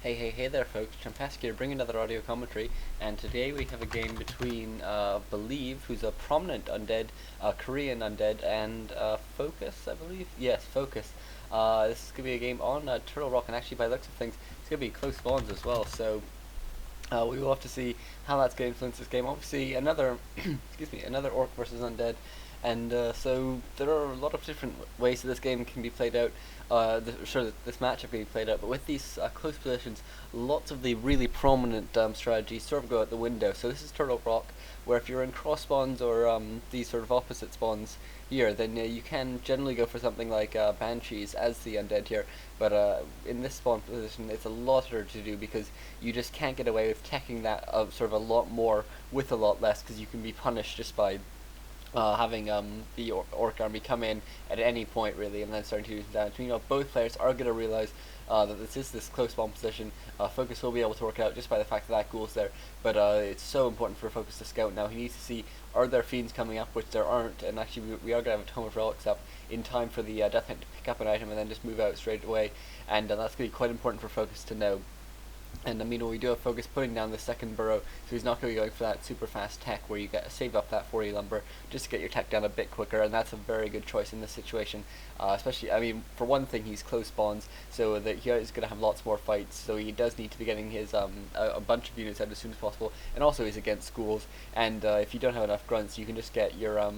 Hey there folks, Champaski here bringing another audio commentary, and today we have a game between Believe, who's a prominent undead, Korean undead, and Focus, I believe? Yes, Focus. This is going to be a game on Turtle Rock, and actually by the looks of things, it's going to be close spawns as well, so we will have to see how that's going to influence this game. Obviously, another excuse me, another orc versus undead, and so there are a lot of different ways that this game can be played out. This matchup can be played out, but with these close positions, lots of the really prominent strategies sort of go out the window. So this is Turtle Rock, where if you're in cross spawns or these sort of opposite spawns here, then you can generally go for something like Banshees as the undead here. But in this spawn position, it's a lot harder to do because you just can't get away with teching that sort of a lot more with a lot less, because you can be punished just by having the orc army come in at any point really, and then starting to use damage. Both players are going to realize that this close spawn position. Focus will be able to work out just by the fact that ghoul's there, but it's so important for Focus to scout now. He needs to see, are there fiends coming up, which there aren't, and actually we are going to have a Tome of Relics up in time for the Death Knight to pick up an item and then just move out straight away, and that's going to be quite important for Focus to know. And we do have Focus putting down the second burrow, so he's not going to be going for that super fast tech where you get save up that 40 lumber just to get your tech down a bit quicker, and that's a very good choice in this situation. Especially, for one thing, he's close spawns, so that he is going to have lots more fights, so he does need to be getting his a bunch of units out as soon as possible, and also he's against schools, and if you don't have enough grunts, you can just get your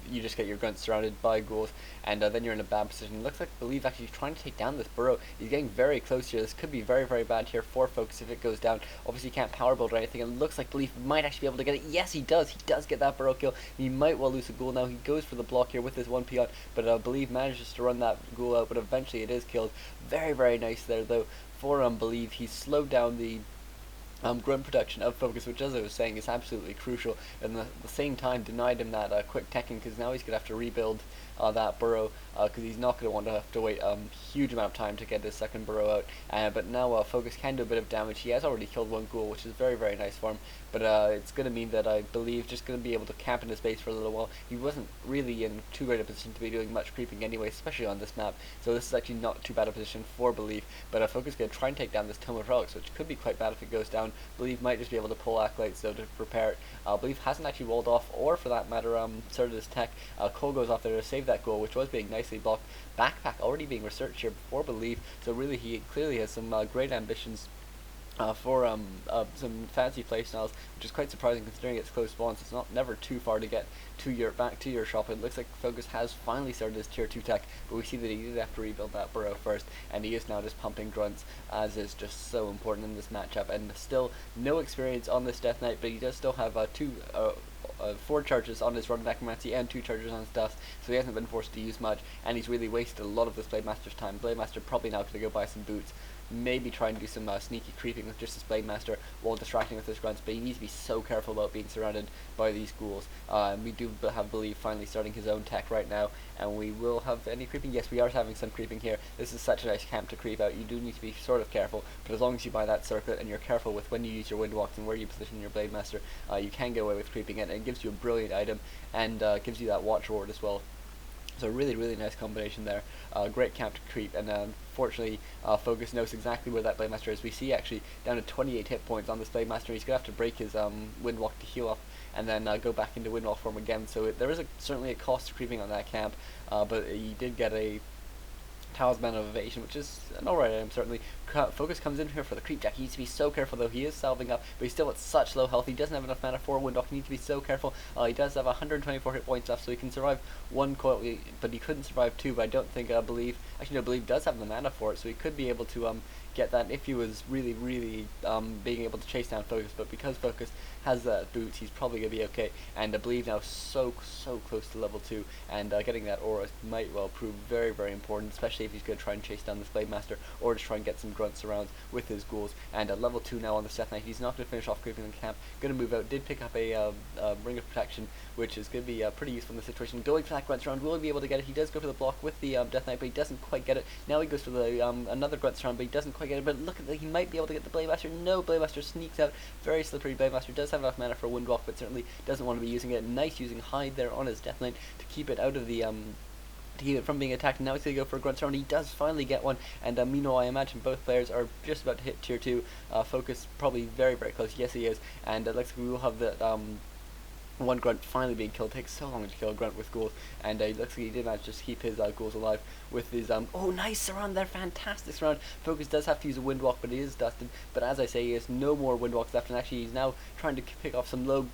you just get your grunts surrounded by ghouls, and then you're in a bad position. It looks like Believe actually trying to take down this burrow. He's getting very close here. This could be very, very bad here for Focus if it goes down. Obviously, he can't power build or anything. It looks like Believe might actually be able to get it. Yes, he does. He does get that burrow kill. He might well lose a ghoul now. He goes for the block here with his one peon, but Believe manages to run that ghoul out, but eventually it is killed. Very, very nice there, though, for Believe. He's slowed down the grunt production of Focus, which, as I was saying, is absolutely crucial, and at the same time denied him that quick teching, because now he's going to have to rebuild that burrow, because he's not going to want to have to wait a huge amount of time to get his second burrow out. But now Focus can do a bit of damage. He has already killed one ghoul, which is very, very nice for him, but it's going to mean that I believe just going to be able to camp in his base for a little while. He wasn't really in too great a position to be doing much creeping anyway, especially on this map, so this is actually not too bad a position for Believe, but Focus is going to try and take down this Tome of Relics, which could be quite bad if it goes down. Believe might just be able to pull Acolytes though to prepare it. Believe hasn't actually walled off, or for that matter, started his tech. Cole goes off there to save that goal, which was being nicely blocked. Backpack already being researched here before Believe, so really he clearly has some great ambitions for some fancy playstyles, which is quite surprising considering it's close spawns. It's never too far to get to your shop. It looks like Focus has finally started his tier 2 tech, but we see that he did have to rebuild that burrow first, and he is now just pumping grunts, as is just so important in this matchup. And still no experience on this Death Knight, but he does still have 4 charges on his Run Necromancy and 2 charges on his Dust, so he hasn't been forced to use much, and he's really wasted a lot of this Blade Master's time. Blade Master probably now going to go buy some boots, maybe try and do some sneaky creeping with just his Blade Master while distracting with his grunts, but he needs to be so careful about being surrounded by these ghouls. And we do have Believe finally starting his own tech right now, and we will have any creeping. Yes, we are having some creeping here. This is such a nice camp to creep out. You do need to be sort of careful, but as long as you buy that circuit and you're careful with when you use your Windwalks and where you position your Blade Master, you can get away with creeping it, and it gives you a brilliant item, and gives you that watch reward as well. So really, really nice combination there. Great camp to creep, and unfortunately, Focus knows exactly where that Blade Master is. We see actually down to 28 hit points on this Blade Master. He's going to have to break his Windwalk to heal up, and then go back into Windwalk form again. So there is certainly a cost to creeping on that camp, but he did get a Talisman of Evasion, which is an alright item, certainly. Focus comes in here for the creep jack. He needs to be so careful, though. He is salving up, but he's still at such low health. He doesn't have enough mana for Windwalk. He needs to be so careful. He does have 124 hit points left, so he can survive one coil, but he couldn't survive two. But I don't think Believe, actually no, Believe does have the mana for it, so he could be able to get that if he was really, really being able to chase down Focus. But because Focus has boots, he's probably going to be okay. And I believe now so close to level 2, and getting that aura might well prove very, very important, especially if he's going to try and chase down this Blade Master, or just try and get some grunt surrounds with his ghouls. And at level 2 now on the Death Knight, he's not going to finish off creeping in the camp, going to move out. Did pick up a Ring of Protection, which is going to be pretty useful in this situation. Going for that grunt surround, will he be able to get it? He does go for the block with the Death Knight, but he doesn't quite get it. Now he goes for the another grunt surround, but he doesn't quite get it. But look at that, he might be able to get the Blade Master. No, Blade Master sneaks out. Very slippery. Blade Master does have enough mana for a Windwalk, but certainly doesn't want to be using it. Nice using Hide there on his Death Knight to keep it out of the to keep it from being attacked, and now he's going to go for a grunt surround. He does finally get one, and meanwhile I imagine both players are just about to hit tier 2. Focus probably very, very close. Yes, he is, and it looks like we will have that one grunt finally being killed. It takes so long to kill a grunt with ghouls, and it looks like he did manage to just keep his ghouls alive with his oh, nice surround there, fantastic surround. Focus does have to use a windwalk, but he is dusted. But as I say, he has no more windwalks left, and actually he's now trying to pick off some low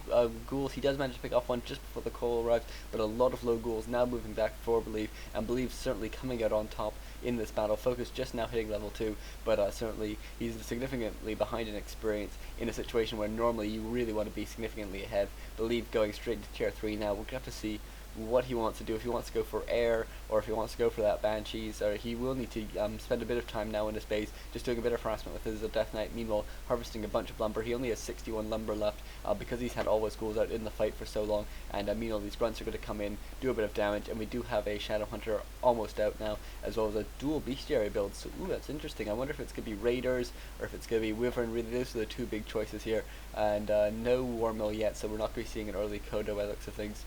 ghouls. He does manage to pick off one just before the call arrives, but a lot of low ghouls now moving back for Believe, and Believe certainly coming out on top in this battle. Focus just now hitting level 2, but certainly he's significantly behind in experience in a situation where normally you really want to be significantly ahead. Believe going straight to tier 3 now. We'll have to see what he wants to do, if he wants to go for air or if he wants to go for that Banshees, or he will need to spend a bit of time now in his base just doing a bit of harassment with his Death Knight, meanwhile harvesting a bunch of lumber. He only has 61 lumber left because he's had all his ghouls out in the fight for so long, and meanwhile these grunts are going to come in, do a bit of damage, and we do have a Shadow Hunter almost out now, as well as a dual Bestiary build. So ooh, that's interesting. I wonder if it's going to be Raiders or if it's going to be Wyvern. Really, those are the two big choices here, and no War Mill yet, so we're not going to be seeing an early Kodo by the looks of things.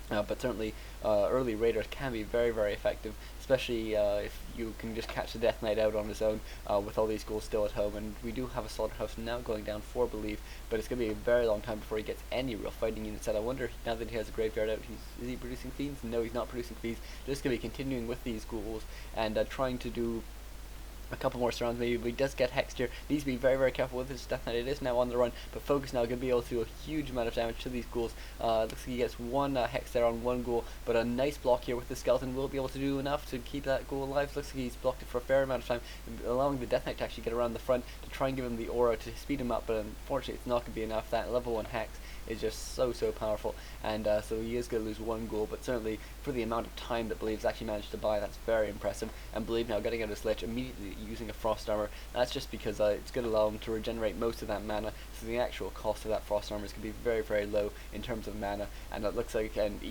But certainly early Raiders can be very, very effective, especially if you can just catch the Death Knight out on his own with all these ghouls still at home. And we do have a Slaughterhouse now going down for Believe, but it's going to be a very long time before he gets any real fighting units out. I wonder, now that he has a Graveyard out, is he producing Fiends? No, he's not producing Fiends. Just going to be continuing with these ghouls and trying to do a couple more surrounds maybe, but he does get hexed here. Needs to be very, very careful with his Death Knight. It is now on the run, but Focus now going to be able to do a huge amount of damage to these ghouls. Looks like he gets one hex there on one ghoul, but a nice block here with the Skeleton will be able to do enough to keep that ghoul alive. Looks like he's blocked it for a fair amount of time, allowing the Death Knight to actually get around the front to try and give him the aura to speed him up, but unfortunately it's not going to be enough. That level 1 hex is just so powerful, and so he is going to lose one ghoul, but certainly for the amount of time that Believe's actually managed to buy, that's very impressive. And Believe now getting out his Lich, immediately using a Frost Armor. That's just because it's going to allow him to regenerate most of that mana, so the actual cost of that Frost Armor is going to be very, very low in terms of mana, and it looks like, and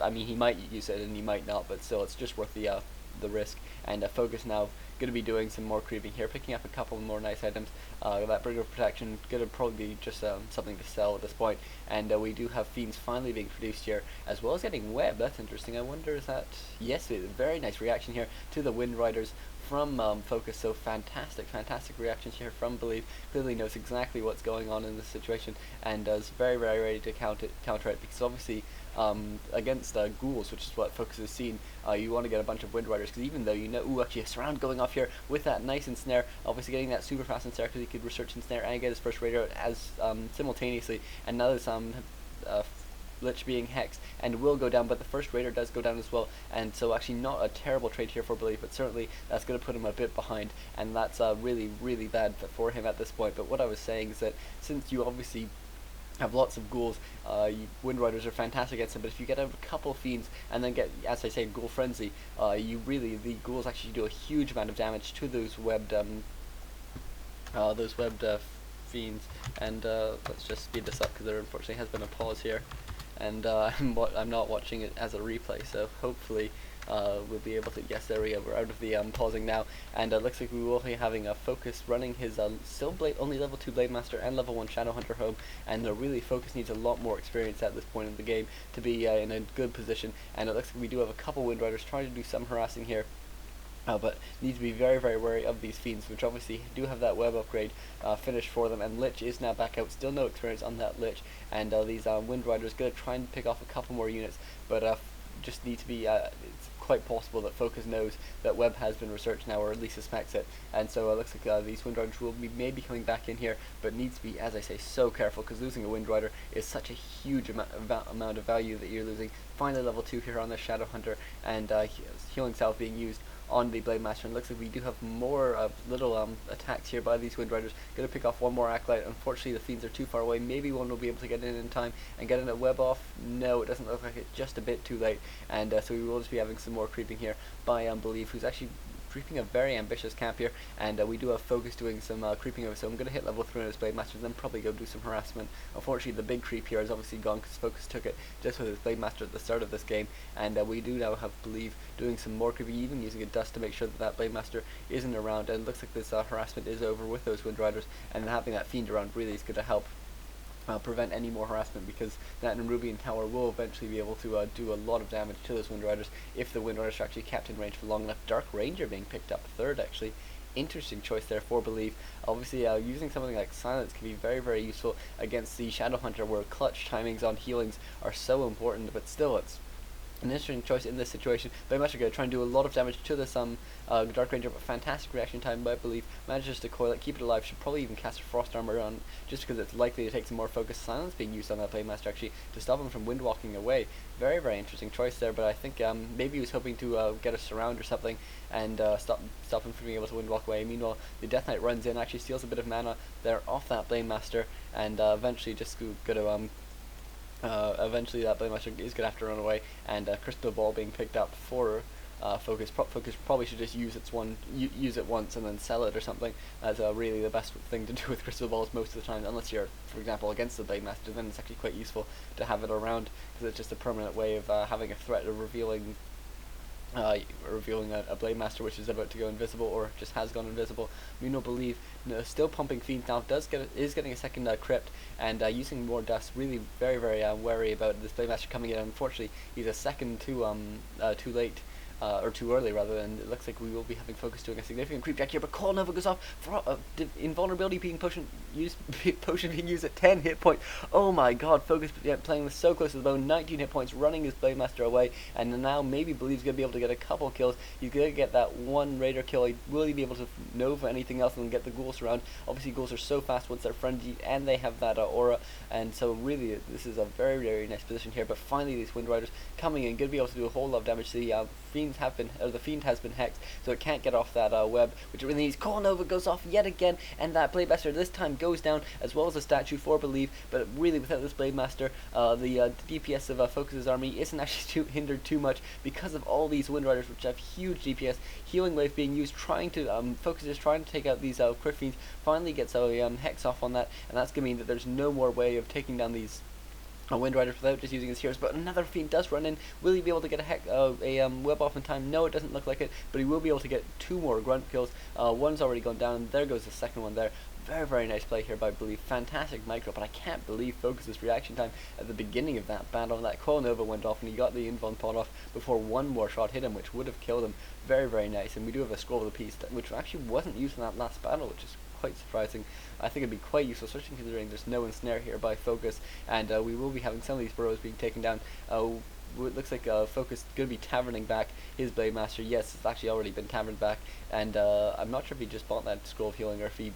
I mean, he might use it and he might not, but still it's just worth the risk. And Focus now going to be doing some more creeping here, picking up a couple more nice items. That Bringer of Protection going to probably be just something to sell at this point, and we do have Fiends finally being produced here, as well as getting Web. That's interesting. I wonder, is that, yes, a very nice reaction here to the Wind Riders from Focus. So fantastic reactions here from Believe. Clearly knows exactly what's going on in this situation, and is very, very ready to counter it, because obviously against ghouls, which is what Focus has seen, you want to get a bunch of Wind Riders, because even though you know, ooh, actually a surround going off here with that nice ensnare, obviously getting that super fast ensnare, because he could research ensnare and get his first Raider out as simultaneously, and now there's Lich being hexed and will go down, but the first Raider does go down as well, and so actually not a terrible trade here for Believe, but certainly that's going to put him a bit behind, and that's really, really bad for him at this point. But what I was saying is that since you obviously have lots of ghouls, Wind Riders are fantastic against them, but if you get a couple Fiends and then get, as I say, Ghoul Frenzy, the ghouls actually do a huge amount of damage to those webbed Fiends. And let's just speed this up, because there unfortunately has been a pause here, and I'm not watching it as a replay, so hopefully we'll be able to, yes, there we go, we're out of the pausing now, and it looks like we will be having a Focus running his still only level 2 Blade Master and level 1 Shadow Hunter home, and really Focus needs a lot more experience at this point in the game to be in a good position, and it looks like we do have a couple Wind Riders trying to do some harassing here. But need to be very, very wary of these Fiends, which obviously do have that web upgrade finished for them, and Lich is now back out, still no experience on that Lich, and these Wind Riders going to try and pick off a couple more units, but just need to be, it's quite possible that Focus knows that Web has been researched now, or at least suspects it, and so it looks like these Wind Riders will be maybe coming back in here, but needs to be, as I say, so careful, because losing a Wind Rider is such a huge amount of value that you're losing. Finally level 2 here on the Shadow Hunter, and Healing Salve being used on the Blade Master, and looks like we do have more little attacks here by these Wind Riders. Gonna pick off one more Acolyte. Unfortunately the Fiends are too far away. Maybe one will be able to get in time and get in a web off. No, it doesn't look like it, just a bit too late, and so we will just be having some more creeping here by Believe, who's actually creeping a very ambitious camp here, and we do have Focus doing some creeping over, so I'm going to hit level 3 on his Blade Master, then probably go do some harassment. Unfortunately the big creep here is obviously gone, because Focus took it just with his Blade Master at the start of this game, and we do now have Believe doing some more creeping, even using a dust to make sure that that Blade Master isn't around, and it looks like this harassment is over with those Wind Riders, and having that Fiend around really is going to help. prevent any more harassment, because that Nerubian tower will eventually be able to do a lot of damage to those Wind Riders if the Wind Riders are actually kept in range for long enough. Dark Ranger being picked up third, actually. Interesting choice there for Believe. Obviously, using something like Silence can be very, very useful against the Shadow Hunter, where clutch timings on healings are so important, but still, it's an interesting choice in this situation. But I'm actually going to try and do a lot of damage to this Dark Ranger, but fantastic reaction time, I believe. Manages to coil it, keep it alive. Should probably even cast a Frost Armor on, just because it's likely to take some more focus. Silence being used on that Playmaster actually to stop him from windwalking away. Very, very interesting choice there, but I think maybe he was hoping to get a surround or something and stop him from being able to windwalk away. Meanwhile, the Death Knight runs in, actually steals a bit of mana there off that Playmaster, and eventually just going to eventually that Playmaster is going to have to run away, and Crystal Ball being picked up for Focus. Focus probably should just use use it once and then sell it or something. That's really the best thing to do with Crystal Balls most of the time, unless you're, for example, against the Playmaster. Then it's actually quite useful to have it around, because it's just a permanent way of having a threat of revealing a Blade Master which is about to go invisible or just has gone invisible. Meanwhile, Believe still pumping Fiends now, is getting a second crypt, and using more dust. Really very, very wary about this Blade Master coming in. Unfortunately, he's a second too late. Or too early rather, and it looks like we will be having Focus doing a significant creep jack here, but Call Nova goes off for invulnerability being potion being used at 10 hit points. Oh my god, Focus playing this so close to the bone, 19 hit points, running his Blademaster away, and now maybe Believe's going to be able to get a couple kills. He's going to get that one Raider kill. Will he be able to Nova anything else and get the Ghouls around? Obviously, Ghouls are so fast once they're frenzied, and they have that aura, and so really this is a very, very nice position here. But finally, these Wind Riders coming in, going to be able to do a whole lot of damage to the the Fiend has been hexed, so it can't get off that web, which it really needs. Call Nova goes off yet again, and that Blademaster this time goes down, as well as a statue for Believe. But really, without this Blademaster, the DPS of Focus's army isn't actually hindered too much, because of all these Wind Riders, which have huge DPS. Healing Wave being used, trying to Focus is trying to take out these Crypt Fiends. Finally gets a hex off on that, and that's going to mean that there's no more way of taking down these Wind Riders without just using his heroes. But another Fiend does run in. Will he be able to get a web off in time? No, it doesn't look like it, but he will be able to get 2 more grunt kills. One's already gone down, and there goes the second one there. Very, very nice play here by Believe. Fantastic micro, but I can't believe Focus's reaction time at the beginning of that battle. That Coil Nova went off, and he got the Invuln pot off before one more shot hit him, which would have killed him. Very, very nice. And we do have a Scroll of the Peace, which actually wasn't used in that last battle, which is quite surprising. I think it'd be quite useful, especially considering there's no ensnare here by Focus, and we will be having some of these burrows being taken down. It looks like Focus going to be taverning back his Blademaster. Yes, it's actually already been taverned back, and I'm not sure if he just bought that Scroll of Healing or if he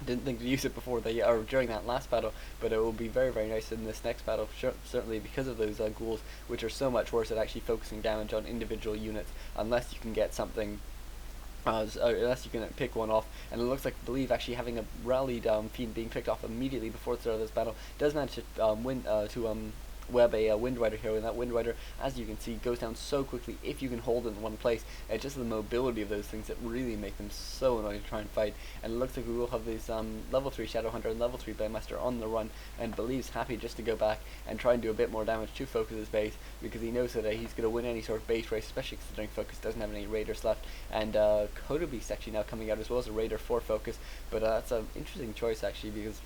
didn't think to use it before or during that last battle, but it will be very, very nice in this next battle, certainly because of those Ghouls, which are so much worse at actually focusing damage on individual units, unless you can get something unless you can pick one off. And it looks like Believe actually having a rallied Fiend being picked off immediately before the start of this battle does manage to web a Wind Rider here, and that Wind Rider, as you can see, goes down so quickly if you can hold it in one place. It's just the mobility of those things that really make them so annoying to try and fight. And it looks like we will have these level 3 Shadow Hunter and level 3 Blademaster on the run, and Believe's happy just to go back and try and do a bit more damage to Focus's base, because he knows that he's going to win any sort of base race, especially considering Focus doesn't have any Raiders left. And Kodobeast actually now coming out as well as a Raider for Focus, but that's an interesting choice actually, because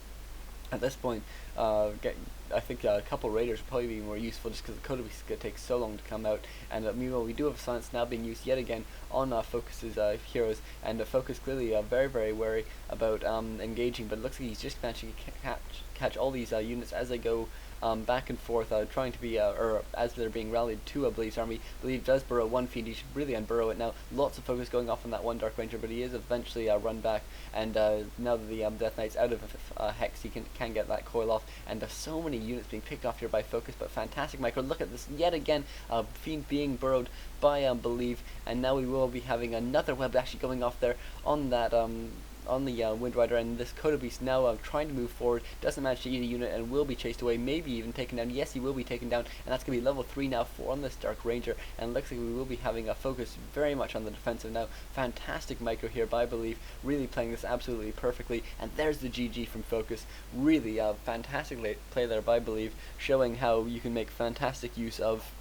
at this point, I think a couple Raiders would probably be more useful, just because the Kodobeast is going to take so long to come out. And meanwhile, we do have Silence now being used yet again on Focus's heroes, and Focus clearly very, very wary about engaging, but it looks like he's just managing to catch all these units as they go back and forth, trying to be, or as they're being rallied to Believe's army. Believe does burrow one Fiend. He should really unburrow it now. Lots of focus going off on that one Dark Ranger, but he is eventually run back, and now that the Death Knight's out of Hex, he can get that coil off, and there's so many units being picked off here by Focus, but fantastic micro. Look at this yet again, Fiend being burrowed by Believe, and now we will be having another web actually going off there on that on the Wind Rider, and this Kodobeast now trying to move forward, doesn't manage to eat a unit and will be chased away, maybe even taken down. Yes, he will be taken down, and that's going to be level 3 now on this Dark Ranger, and it looks like we will be having a focus very much on the defensive now. Fantastic micro here by Believe, really playing this absolutely perfectly, and there's the GG from Focus. Really fantastic play there by Believe, showing how you can make fantastic use of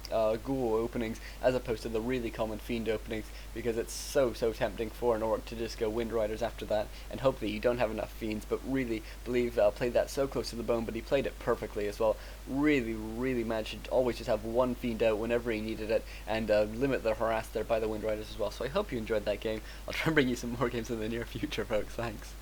ghoul openings as opposed to the really common fiend openings, because it's so tempting for an orc to just go Wind Riders after that and hope that you don't have enough fiends. But really, Believe played that so close to the bone, but he played it perfectly as well. Really managed to always just have one fiend out whenever he needed it, and limit the harass there by the Wind Riders as well. So I hope you enjoyed that game. I'll try and bring you some more games in the near future, folks. Thanks.